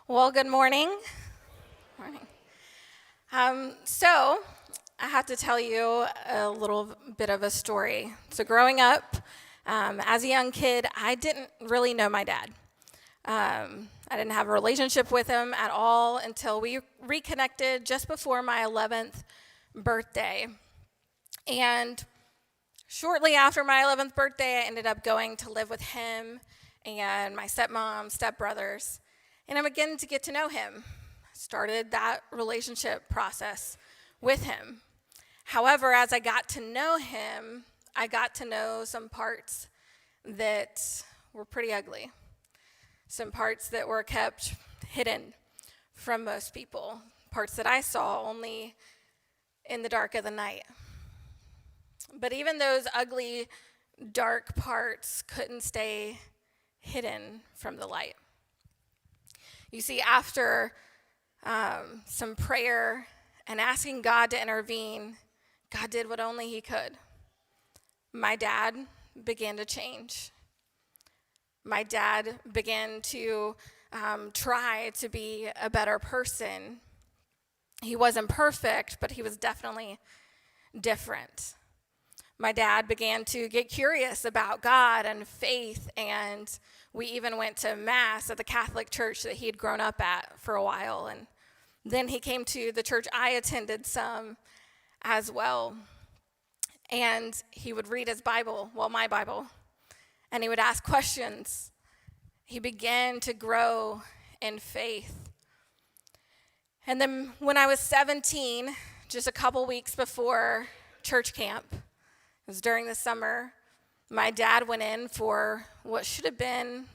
Well, good morning. Morning. So, I have to tell you a little bit of a story. So, growing up, as a young kid, I didn't really know my dad. I didn't have a relationship with him at all until we reconnected just before my 11th birthday. And shortly after my 11th birthday, I ended up going to live with him and my stepmom, stepbrothers, and I began to get to know him. Started that relationship process with him. However, as I got to know him, I got to know some parts that were pretty ugly, some parts that were kept hidden from most people, parts that I saw only in the dark of the night. But even those ugly, dark parts couldn't stay hidden from the light. You see, after some prayer and asking God to intervene, God did what only He could. My dad began to change. My dad began to try to be a better person. He wasn't perfect, but he was definitely different. My dad began to get curious about God and faith, and we even went to Mass at the Catholic church that he had grown up at for a while. And then he came to the church I attended some as well. And he would read his Bible, my Bible, and he would ask questions. He began to grow in faith. And then when I was 17, just a couple weeks before church camp, it was during the summer, my dad went in for what should have been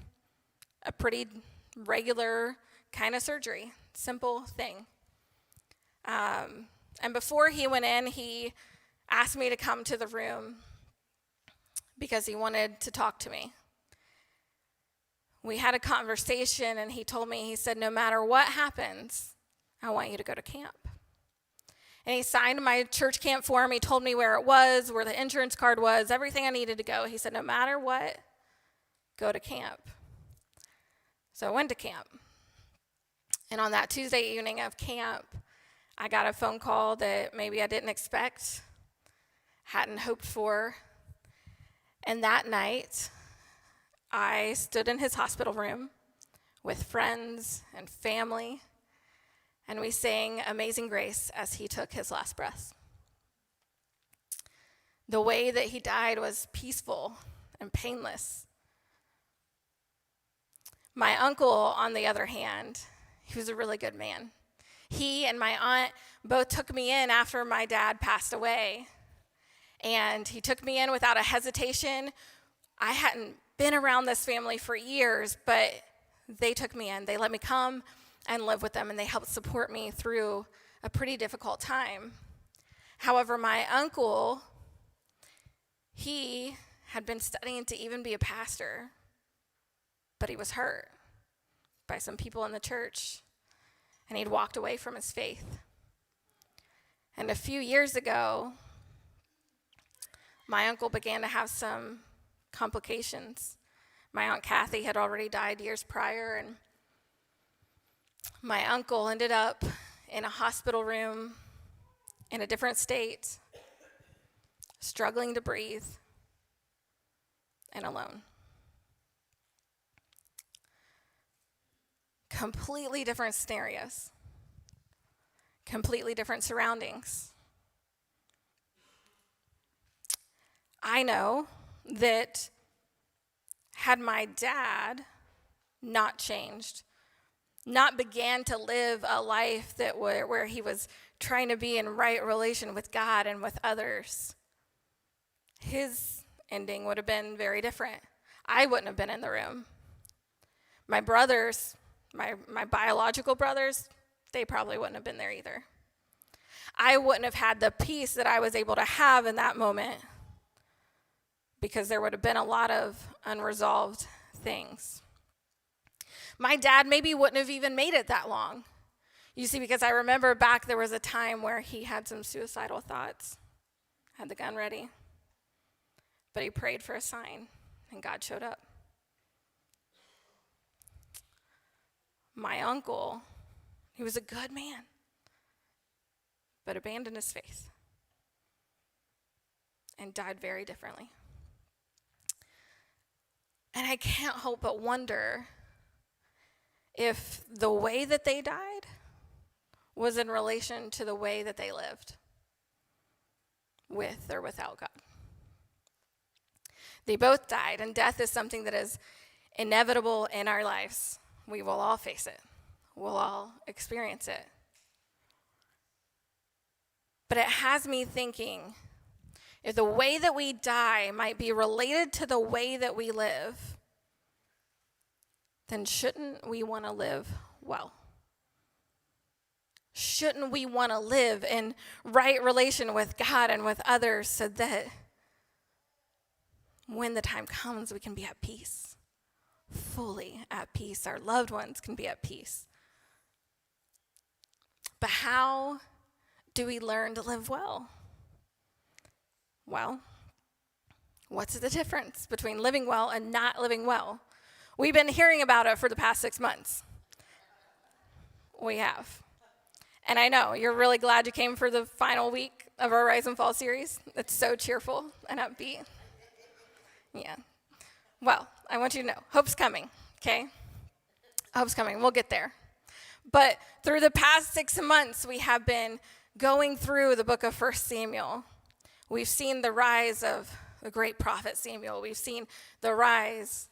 a pretty regular kind of surgery, simple thing. And before he went in, he asked me to come to the room because he wanted to talk to me. We had a conversation, and he told me, he said, no matter what happens, I want you to go to camp. And he signed my church camp form. He told me where it was, where the insurance card was, everything I needed to go. He said, no matter what, go to camp. So I went to camp. And on that Tuesday evening of camp, I got a phone call that maybe I didn't expect, hadn't hoped for. And that night, I stood in his hospital room with friends and family, and we sang Amazing Grace as he took his last breath. The way that he died was peaceful and painless. My uncle, on the other hand, he was a really good man. He and my aunt both took me in after my dad passed away, and he took me in without a hesitation. I hadn't been around this family for years, but they took me in. They let me come and live with them, and they helped support me through a pretty difficult time. However, my uncle, he had been studying to even be a pastor, but he was hurt by some people in the church, and he'd walked away from his faith. And a few years ago, my uncle began to have some complications. My Aunt Kathy had already died years prior, and my uncle ended up in a hospital room in a different state, struggling to breathe, and alone. Completely different scenarios, completely different surroundings. I know that had my dad not changed, not began to live a life that where he was trying to be in right relation with God and with others, his ending would have been very different. I wouldn't have been in the room. My brothers, my biological brothers, they probably wouldn't have been there either. I wouldn't have had the peace that I was able to have in that moment because there would have been a lot of unresolved things. My dad maybe wouldn't have even made it that long. You see, because I remember back there was a time where he had some suicidal thoughts, had the gun ready, but he prayed for a sign, and God showed up. my uncle, he was a good man, but abandoned his faith and died very differently. And I can't help but wonder if the way that they died was in relation to the way that they lived with or without God. They both died, and death is something that is inevitable in our lives. We will all face it. We'll all experience it. But it has me thinking, if the way that we die might be related to the way that we live, then shouldn't we want to live well? Shouldn't we want to live in right relation with God and with others so that when the time comes, we can be at peace, fully at peace. Our loved ones can be at peace. But how do we learn to live well? Well, what's the difference between living well and not living well? We've been hearing about it for the past 6 months. We have. And I know you're really glad you came for the final week of our Rise and Fall series. It's so cheerful and upbeat. Yeah. Well, I want you to know, hope's coming, okay? Hope's coming. We'll get there. But through the past 6 months, we have been going through the book of 1 Samuel. We've seen the rise of the great prophet Samuel. We've seen the rise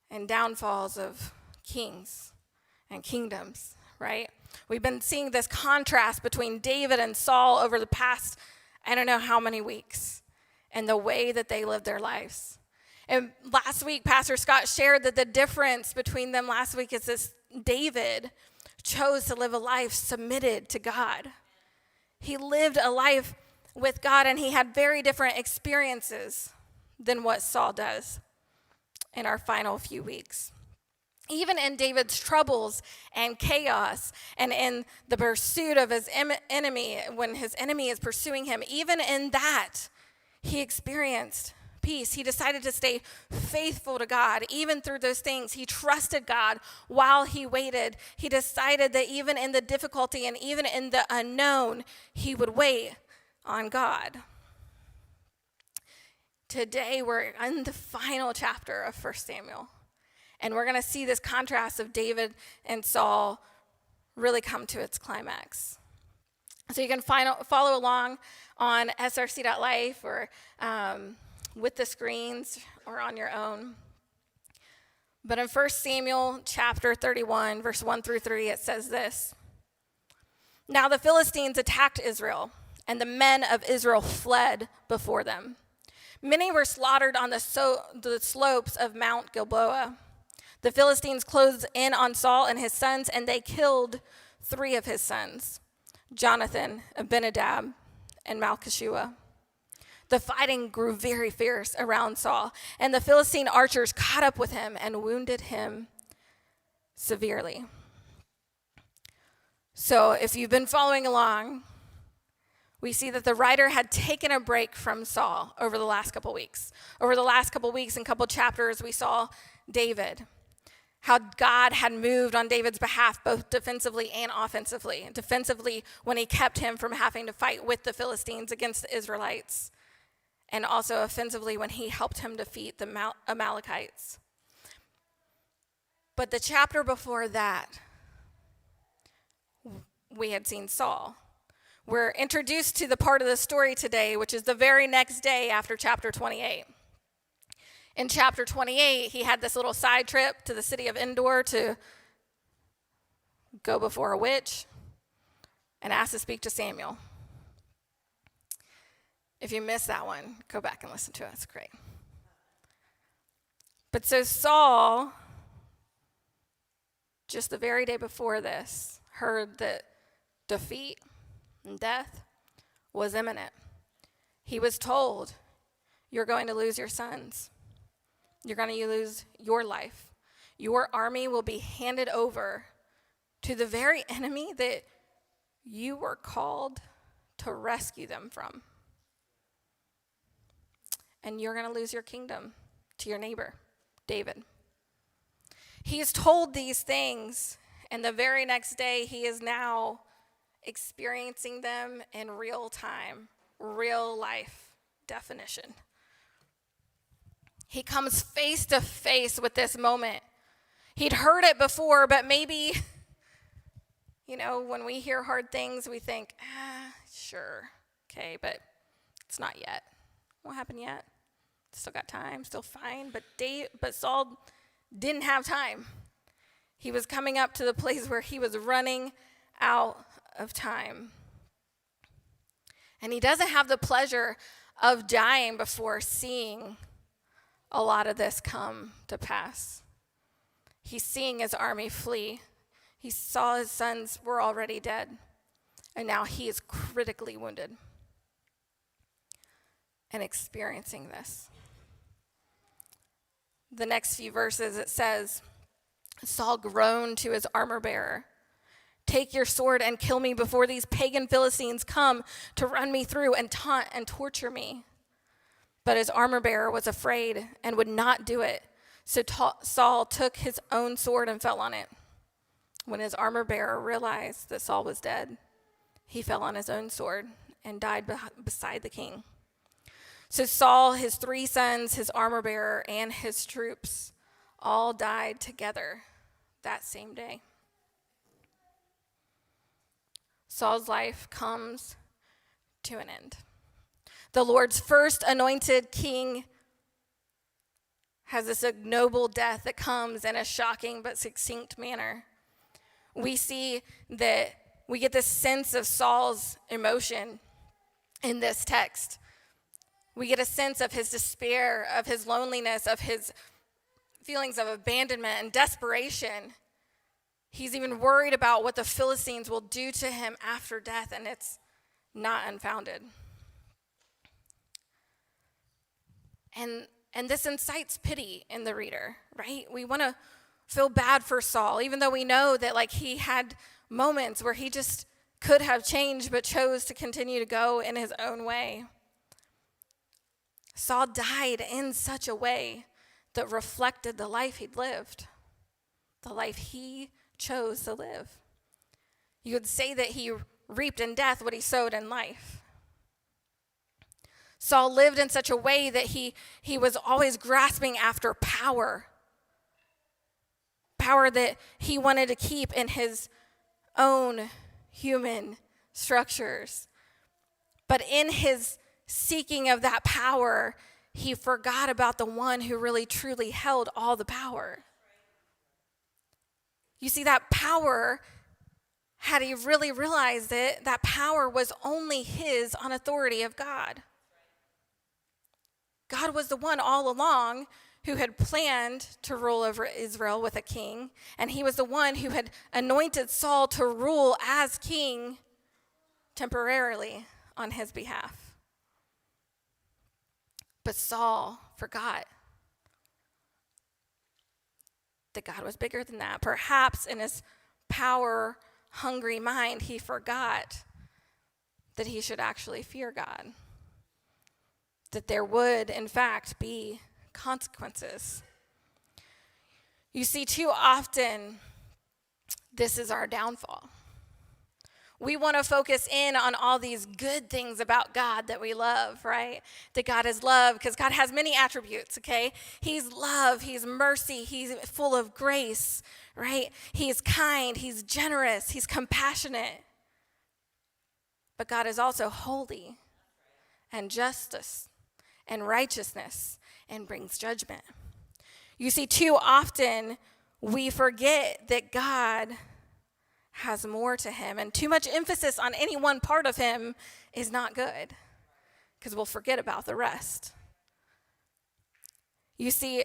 and downfalls of kings and kingdoms, right? We've been seeing this contrast between David and Saul over the past, I don't know how many weeks, and the way that they lived their lives. And last week, Pastor Scott shared that the difference between them last week is this: David chose to live a life submitted to God. He lived a life with God, and he had very different experiences than what Saul does in our final few weeks. Even in David's troubles and chaos and in the pursuit of his enemy, when his enemy is pursuing him, even in that, he experienced peace. He decided to stay faithful to God. Even through those things, he trusted God while he waited. He decided that even in the difficulty and even in the unknown, he would wait on God. Today, we're in the final chapter of 1 Samuel. And we're going to see this contrast of David and Saul really come to its climax. So you can follow along on src.life or with the screens or on your own. But in 1 Samuel chapter 31, verse 1 through 3, it says this: Now the Philistines attacked Israel, and the men of Israel fled before them. Many were slaughtered on the slopes of Mount Gilboa. The Philistines closed in on Saul and his sons, and they killed 3 of his sons, Jonathan, Abinadab, and Malchishua. The fighting grew very fierce around Saul, and the Philistine archers caught up with him and wounded him severely. So if you've been following along, we see that the writer had taken a break from Saul over the last couple weeks. Over the last couple weeks and couple chapters, we saw David, how God had moved on David's behalf, both defensively and offensively. Defensively, when he kept him from having to fight with the Philistines against the Israelites, and also offensively when he helped him defeat the Amalekites. But the chapter before that, we had seen Saul. We're introduced to the part of the story today, which is the very next day after chapter 28. In chapter 28, he had this little side trip to the city of Endor to go before a witch and ask to speak to Samuel. If you missed that one, go back and listen to it. It's great. But so Saul, just the very day before this, heard that defeat and death was imminent. He was told, you're going to lose your sons. You're going to lose your life. Your army will be handed over to the very enemy that you were called to rescue them from. And you're going to lose your kingdom to your neighbor, David. He's told these things, And the very next day, he is now experiencing them in real time, real life definition. He comes face to face with this moment. He'd heard it before, but maybe, when we hear hard things, we think, sure, okay, but it's not yet. Won't happen yet. Still got time, still fine. But Saul didn't have time. He was coming up to the place where he was running out of time. And he doesn't have the pleasure of dying before seeing a lot of this come to pass. He's seeing his army flee. He saw his sons were already dead, and now he is critically wounded and experiencing this. The next few verses, it says, Saul groaned to his armor bearer, "Take your sword and kill me before these pagan Philistines come to run me through and taunt and torture me." But his armor bearer was afraid and would not do it. So Saul took his own sword and fell on it. When his armor bearer realized that Saul was dead, he fell on his own sword and died beside the king. So Saul, his 3 sons, his armor bearer, and his troops all died together that same day. Saul's life comes to an end. The Lord's first anointed king has this ignoble death that comes in a shocking but succinct manner. We see that we get this sense of Saul's emotion in this text. We get a sense of his despair, of his loneliness, of his feelings of abandonment and desperation. He's even worried about what the Philistines will do to him after death, and it's not unfounded. And this incites pity in the reader, right? We want to feel bad for Saul, even though we know that he had moments where he just could have changed but chose to continue to go in his own way. Saul died in such a way that reflected the life he'd lived, the life he chose to live. You would say that he reaped in death what he sowed in life. Saul lived in such a way that he was always grasping after power that he wanted to keep in his own human structures. But in his seeking of that power, he forgot about the one who really truly held all the power. You see, that power, had he really realized it, that power was only his on authority of God. God was the one all along who had planned to rule over Israel with a king, and he was the one who had anointed Saul to rule as king temporarily on his behalf. But Saul forgot that God was bigger than that. Perhaps in his power-hungry mind, he forgot that he should actually fear God, that there would, in fact, be consequences. You see, too often, this is our downfall. We want to focus in on all these good things about God that we love, right? That God is love, because God has many attributes, okay? He's love, he's mercy, he's full of grace, right? He's kind, he's generous, he's compassionate. But God is also holy and justice and righteousness and brings judgment. You see, too often we forget that God has more to him, and too much emphasis on any one part of him is not good, because we'll forget about the rest. You see,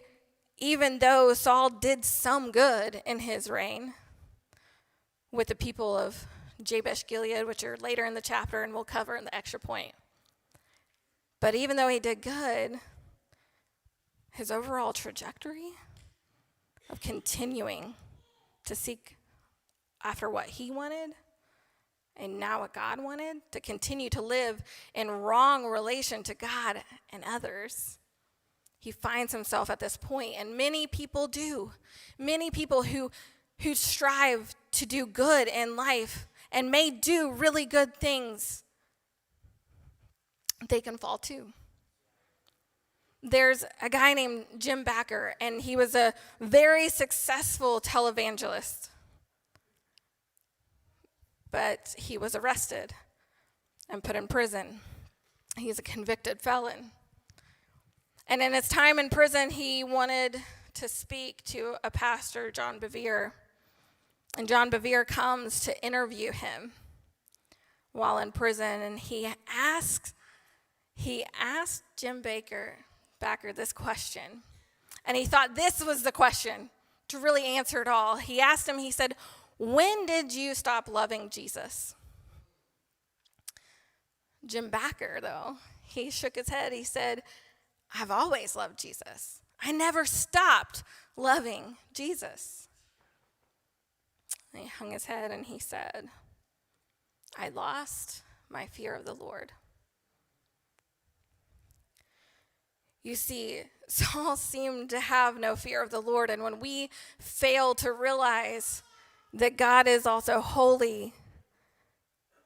even though Saul did some good in his reign with the people of Jabesh Gilead, which are later in the chapter and we'll cover in the extra point, but even though he did good, his overall trajectory of continuing to seek after what he wanted and now what God wanted, to continue to live in wrong relation to God and others, he finds himself at this point, and many people do. Many people who who strive to do good in life and may do really good things, they can fall too. There's a guy named Jim Bakker, and he was a very successful televangelist. But he was arrested and put in prison. He's a convicted felon. And in his time in prison, he wanted to speak to a pastor, John Bevere. And John Bevere comes to interview him while in prison, and he asked Jim Bakker this question. And he thought this was the question to really answer it all. He asked him, he said, "When did you stop loving Jesus?" Jim Bakker, though, he shook his head. He said, "I've always loved Jesus. I never stopped loving Jesus." And he hung his head and he said, "I lost my fear of the Lord." You see, Saul seemed to have no fear of the Lord, and when we fail to realize that God is also holy,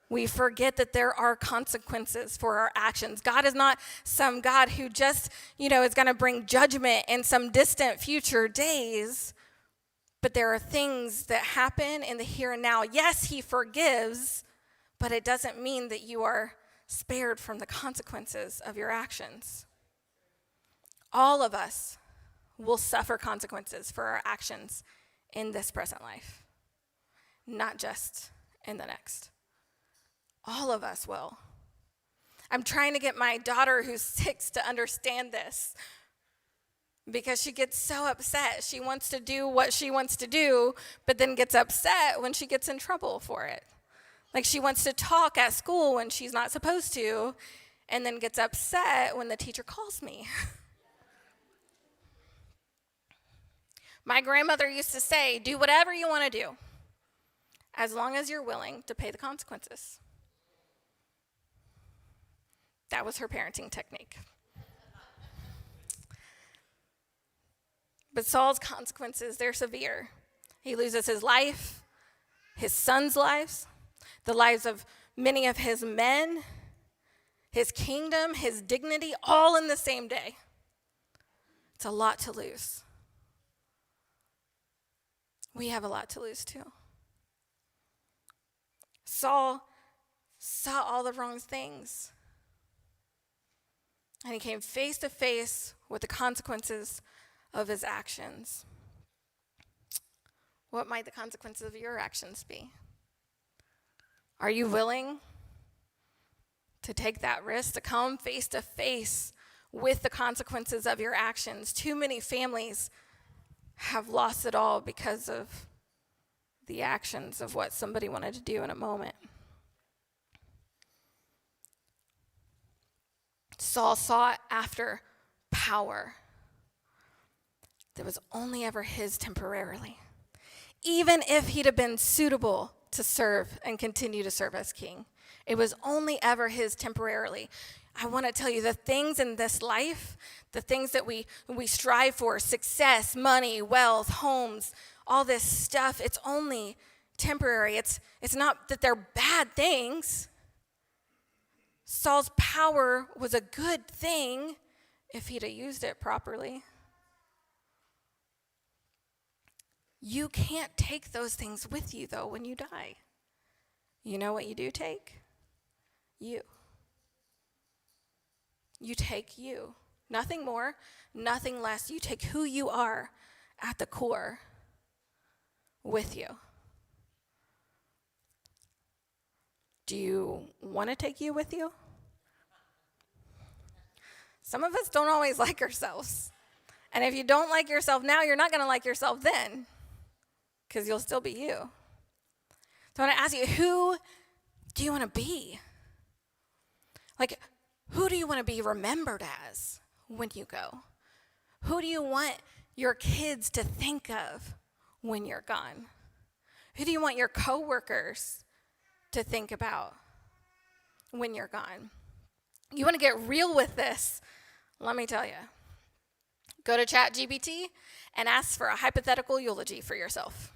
we forget that there are consequences for our actions. God is not some God who just, is going to bring judgment in some distant future days, but there are things that happen in the here and now. Yes, he forgives, but it doesn't mean that you are spared from the consequences of your actions. All of us will suffer consequences for our actions in this present life, not just in the next. All of us will. I'm trying to get my daughter who's 6 to understand this because she gets so upset. She wants to do what she wants to do, but then gets upset when she gets in trouble for it. Like she wants to talk at school when she's not supposed to, and then gets upset when the teacher calls me. My grandmother used to say, "Do whatever you want to do, as long as you're willing to pay the consequences." That was her parenting technique. But Saul's consequences, they're severe. He loses his life, his sons' lives, the lives of many of his men, his kingdom, his dignity, all in the same day. It's a lot to lose. We have a lot to lose too. Saul saw all the wrong things. And he came face to face with the consequences of his actions. What might the consequences of your actions be? Are you willing to take that risk, to come face to face with the consequences of your actions? Too many families have lost it all because of the actions of what somebody wanted to do in a moment. Saul sought after power that was only ever his temporarily, even if he'd have been suitable to serve and continue to serve as king. It was only ever his temporarily. I want to tell you, the things in this life, the things that we strive for, success, money, wealth, homes, all this stuff, it's only temporary. It's not that they're bad things. Saul's power was a good thing if he'd have used it properly. You can't take those things with you, though, when you die. You know what you do take? You. You take you. Nothing more, nothing less. You take who you are at the core with you. Do you want to take you with you? Some of us don't always like ourselves. And if you don't like yourself now, you're not going to like yourself then, because you'll still be you. So I want to ask you, who do you want to be? Like, who do you want to be remembered as when you go? Who do you want your kids to think of when you're gone? Who do you want your coworkers to think about when you're gone? You want to get real with this? Let me tell you. Go to ChatGPT and ask for a hypothetical eulogy for yourself.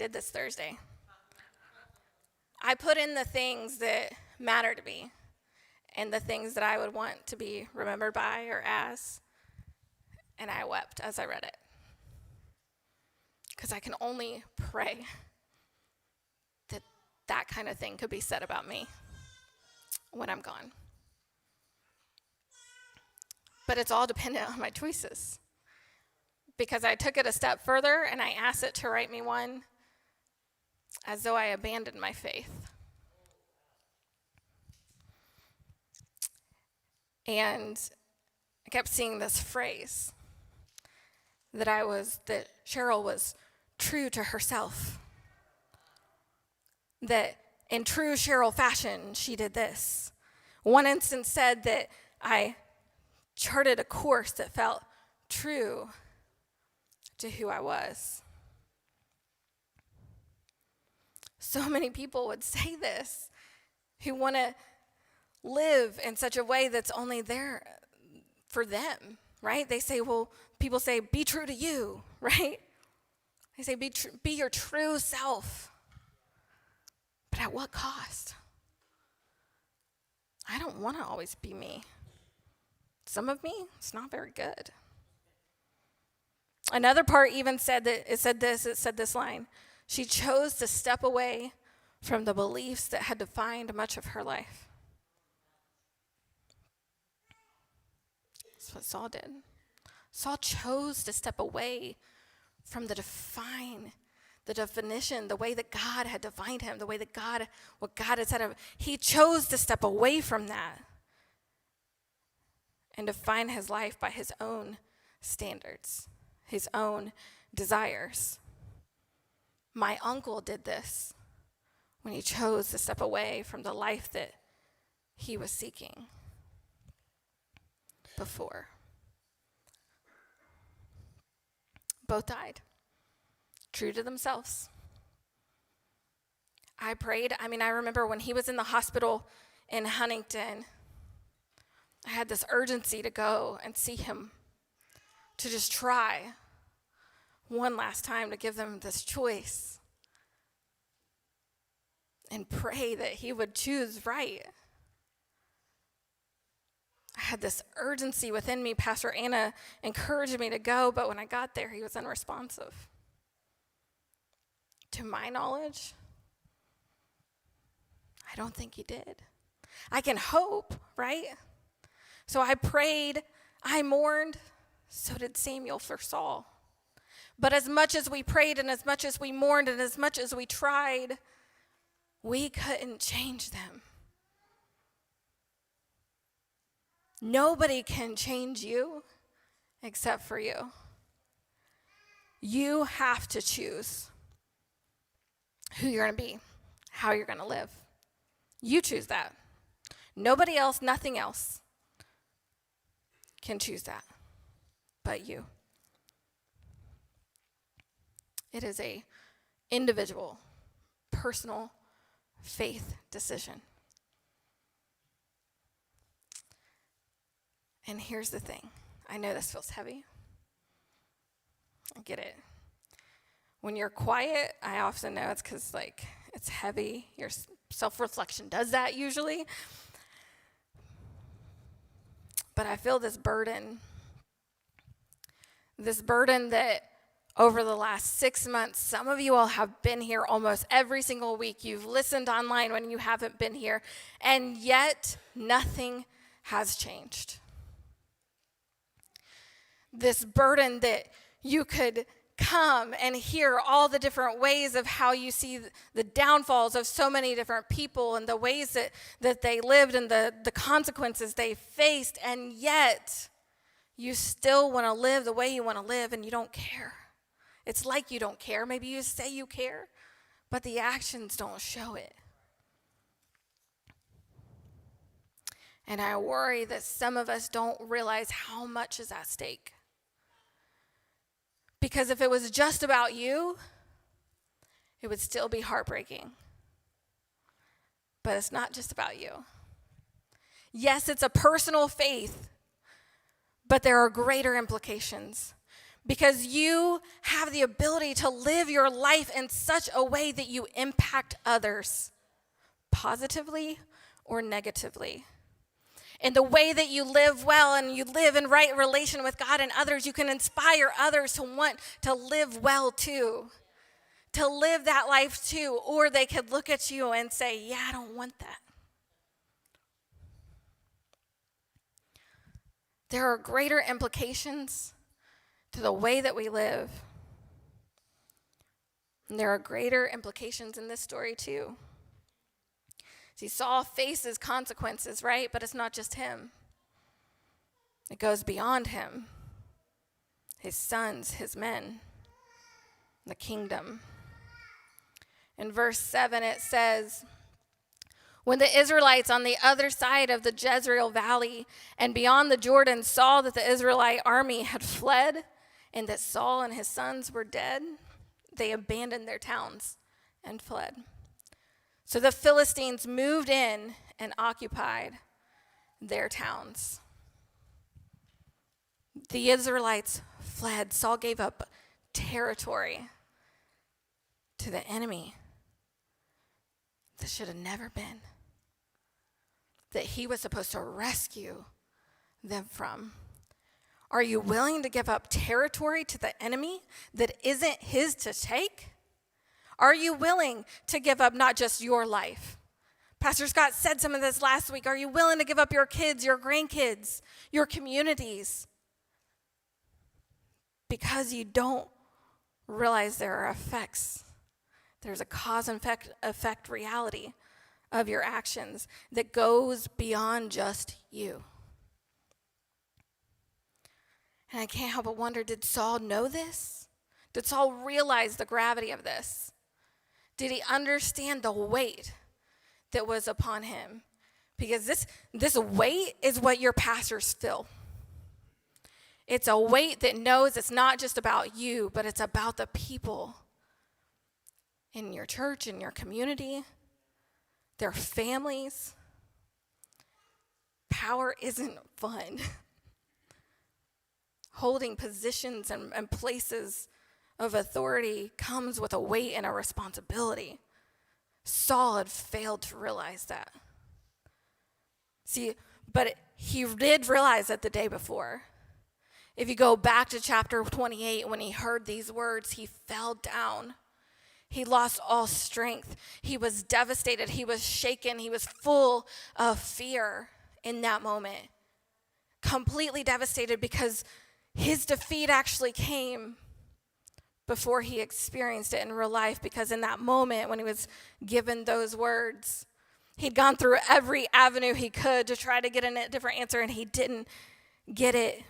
did this Thursday. I put in the things that matter to me and the things that I would want to be remembered by or as, and I wept as I read it. Because I can only pray that that kind of thing could be said about me when I'm gone. But it's all dependent on my choices. Because I took it a step further and I asked it to write me one as though I abandoned my faith. And I kept seeing this phrase that Cheryl was true to herself. That in true Cheryl fashion, she did this. One instance said that I charted a course that felt true to who I was. So many people would say this who want to live in such a way that's only there for them, right? They say, people say, be true to you, right? They say, be your true self. But at what cost? I don't want to always be me. Some of me, it's not very good. Another part even said this line. She chose to step away from the beliefs that had defined much of her life. That's what Saul did. Saul chose to step away from the definition, the way that God had defined him, the way that what God had said of him. He chose to step away from that and define his life by his own standards, his own desires. My uncle did this when he chose to step away from the life that he was seeking before. Both died, true to themselves. I prayed. I remember when he was in the hospital in Huntington, I had this urgency to go and see him, to just try one last time to give them this choice and pray that he would choose right. I had this urgency within me. Pastor Anna encouraged me to go, but when I got there, he was unresponsive. To my knowledge, I don't think he did. I can hope, right? So I prayed, I mourned, so did Samuel for Saul. But as much as we prayed and as much as we mourned and as much as we tried, we couldn't change them. Nobody can change you except for you. You have to choose who you're going to be, how you're going to live. You choose that. Nobody else, nothing else can choose that but you. It is a individual, personal faith decision. And here's the thing. I know this feels heavy. I get it. When you're quiet, I often know it's because, it's heavy. Your self-reflection does that usually. But I feel this burden that over the last 6 months, some of you all have been here almost every single week. You've listened online when you haven't been here, and yet nothing has changed. This burden that you could come and hear all the different ways of how you see the downfalls of so many different people and the ways that they lived and the consequences they faced, and yet you still want to live the way you want to live and you don't care. It's like you don't care. Maybe you say you care, but the actions don't show it. And I worry that some of us don't realize how much is at stake. Because if it was just about you, it would still be heartbreaking. But it's not just about you. Yes, it's a personal faith, but there are greater implications. because you have the ability to live your life in such a way that you impact others positively or negatively. In the way that you live well and you live in right relation with God and others, you can inspire others to want to live well too, to live that life too. Or they could look at you and say, yeah, I don't want that. There are greater implications to the way that we live. And there are greater implications in this story too. See, Saul faces consequences, right? But it's not just him. It goes beyond him. His sons, his men, the kingdom. In verse 7 it says, when the Israelites on the other side of the Jezreel Valley and beyond the Jordan saw that the Israelite army had fled and that Saul and his sons were dead, they abandoned their towns and fled. So the Philistines moved in and occupied their towns. The Israelites fled. Saul gave up territory to the enemy that should have never been, that he was supposed to rescue them from. Are you willing to give up territory to the enemy that isn't his to take? Are you willing to give up not just your life? Pastor Scott said some of this last week. Are you willing to give up your kids, your grandkids, your communities? Because you don't realize there are effects. There's a cause and effect reality of your actions that goes beyond just you. And I can't help but wonder, did Saul know this? Did Saul realize the gravity of this? Did he understand the weight that was upon him? Because this weight is what your pastors feel. It's a weight that knows it's not just about you, but it's about the people in your church, in your community, their families. Power isn't fun. Holding positions and places of authority comes with a weight and a responsibility. Saul had failed to realize that. See, but he did realize it the day before. If you go back to chapter 28, when he heard these words, he fell down. He lost all strength. He was devastated. He was shaken. He was full of fear in that moment. Completely devastated because his defeat actually came before he experienced it in real life, because in that moment when he was given those words, he'd gone through every avenue he could to try to get a different answer, and he didn't get it.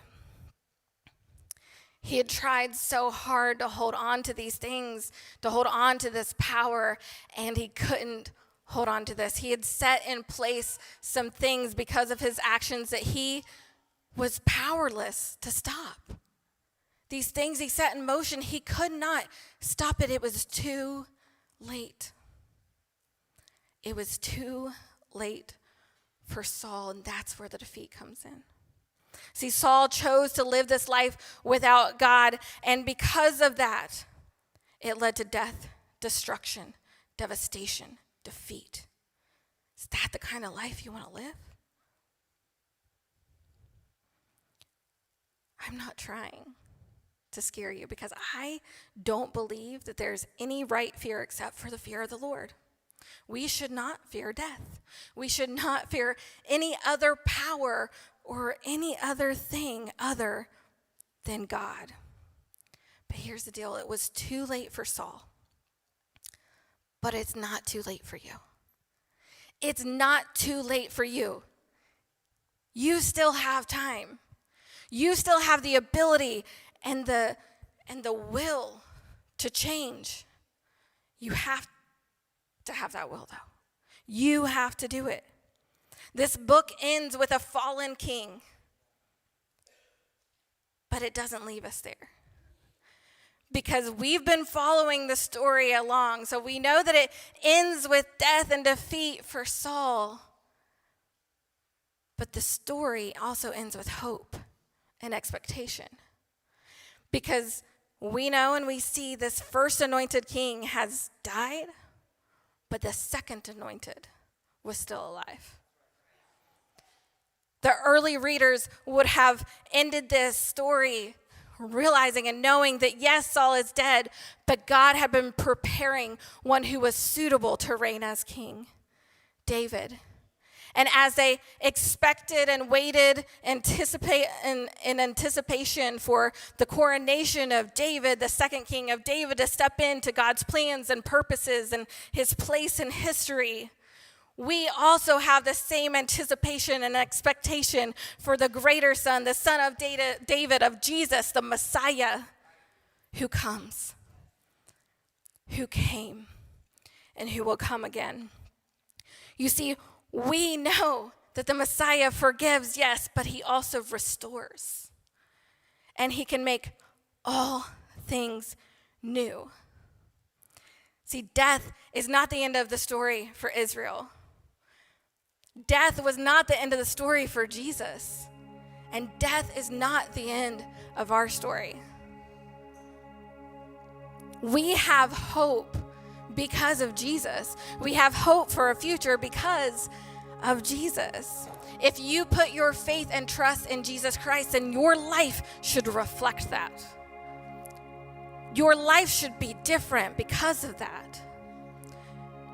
He had tried so hard to hold on to these things, to hold on to this power, and he couldn't hold on to this. He had set in place some things because of his actions that he was powerless to stop. These things he set in motion, he could not stop it. It was too late. It was too late for Saul, and that's where the defeat comes in. See, Saul chose to live this life without God, and because of that, it led to death, destruction, devastation, defeat. Is that the kind of life you want to live? I'm not trying to scare you, because I don't believe that there's any right fear except for the fear of the Lord. We should not fear death. We should not fear any other power or any other thing other than God. But here's the deal. It was too late for Saul, but it's not too late for you. It's not too late for you. You still have time. You still have the ability and the will to change. You have to have that will, though. You have to do it. This book ends with a fallen king, but it doesn't leave us there, because we've been following the story along. So we know that it ends with death and defeat for Saul, but the story also ends with hope and expectation. Because we know and we see this first anointed king has died, but the second anointed was still alive. The early readers would have ended this story realizing and knowing that yes, Saul is dead, but God had been preparing one who was suitable to reign as king, David. And as they expected and waited in anticipation for the coronation of David, the second king of David, to step into God's plans and purposes and his place in history, we also have the same anticipation and expectation for the greater son, the son of David, of Jesus, the Messiah, who comes, who came, and who will come again. You see, we know that the Messiah forgives, yes, but he also restores. And he can make all things new. See, death is not the end of the story for Israel. Death was not the end of the story for Jesus. And death is not the end of our story. We have hope because of Jesus. We have hope for a future because of Jesus. If you put your faith and trust in Jesus Christ, then your life should reflect that. Your life should be different because of that.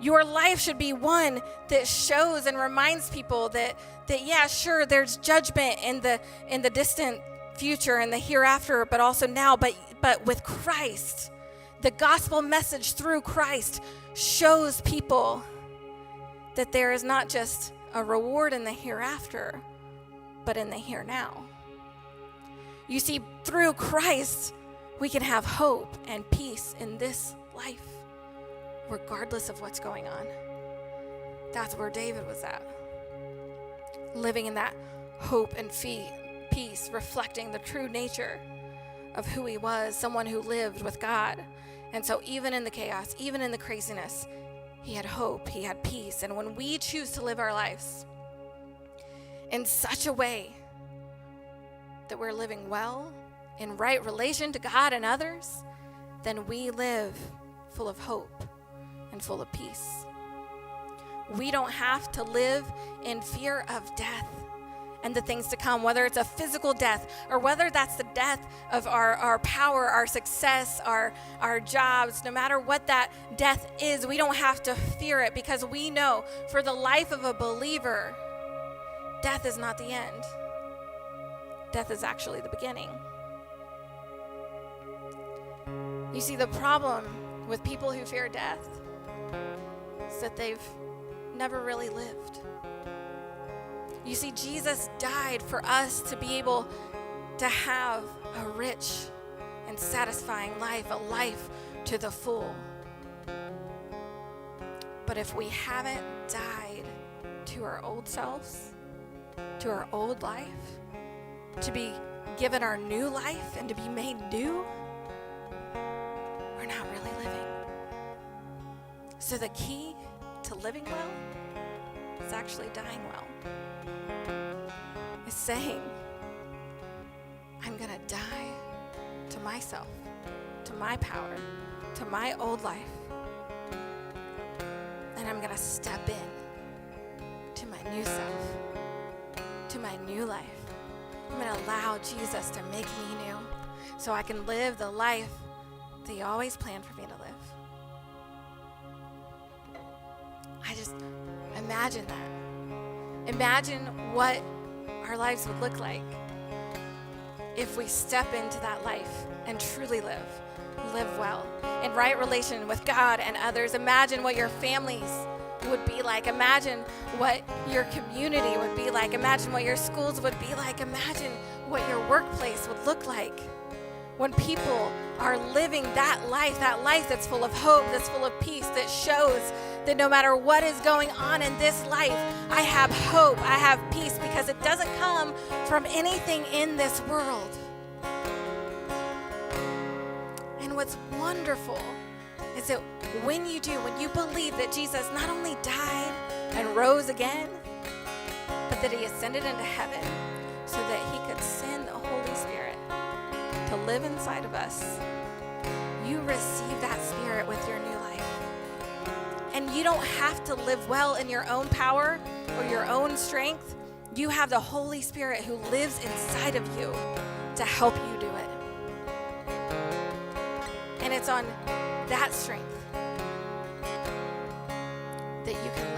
Your life should be one that shows and reminds people that yeah, sure, there's judgment in the distant future and the hereafter, but also now, but with Christ, the gospel message through Christ shows people that there is not just a reward in the hereafter, but in the here now. You see, through Christ, we can have hope and peace in this life, regardless of what's going on. That's where David was at, living in that hope and peace, reflecting the true nature of who he was, someone who lived with God. And so even in the chaos, even in the craziness, he had hope, he had peace. And when we choose to live our lives in such a way that we're living well, in right relation to God and others, then we live full of hope and full of peace. We don't have to live in fear of death and the things to come, whether it's a physical death or whether that's the death of our power, our success, our jobs. No matter what that death is, we don't have to fear it, because we know for the life of a believer, death is not the end. Death is actually the beginning. You see, the problem with people who fear death is that they've never really lived. You see, Jesus died for us to be able to have a rich and satisfying life, a life to the full. But if we haven't died to our old selves, to our old life, to be given our new life and to be made new, we're not really living. So the key to living well is actually dying well. Is saying, I'm going to die to myself, to my power, to my old life, and I'm going to step in to my new self, to my new life. I'm going to allow Jesus to make me new so I can live the life that he always planned for me to live. I just imagine that. Imagine what our lives would look like if we step into that life and truly live well, in right relation with God and others. Imagine what your families would be like. Imagine what your community would be like. Imagine what your schools would be like. Imagine what your workplace would look like when people are living that life that's full of hope, that's full of peace, that shows that no matter what is going on in this life, I have hope, I have peace, because it doesn't come from anything in this world. And what's wonderful is that when you believe that Jesus not only died and rose again, but that he ascended into heaven so that he could send the Holy Spirit to live inside of us, you receive that Spirit with your new life. And you don't have to live well in your own power or your own strength. You have the Holy Spirit who lives inside of you to help you do it. And it's on that strength that you can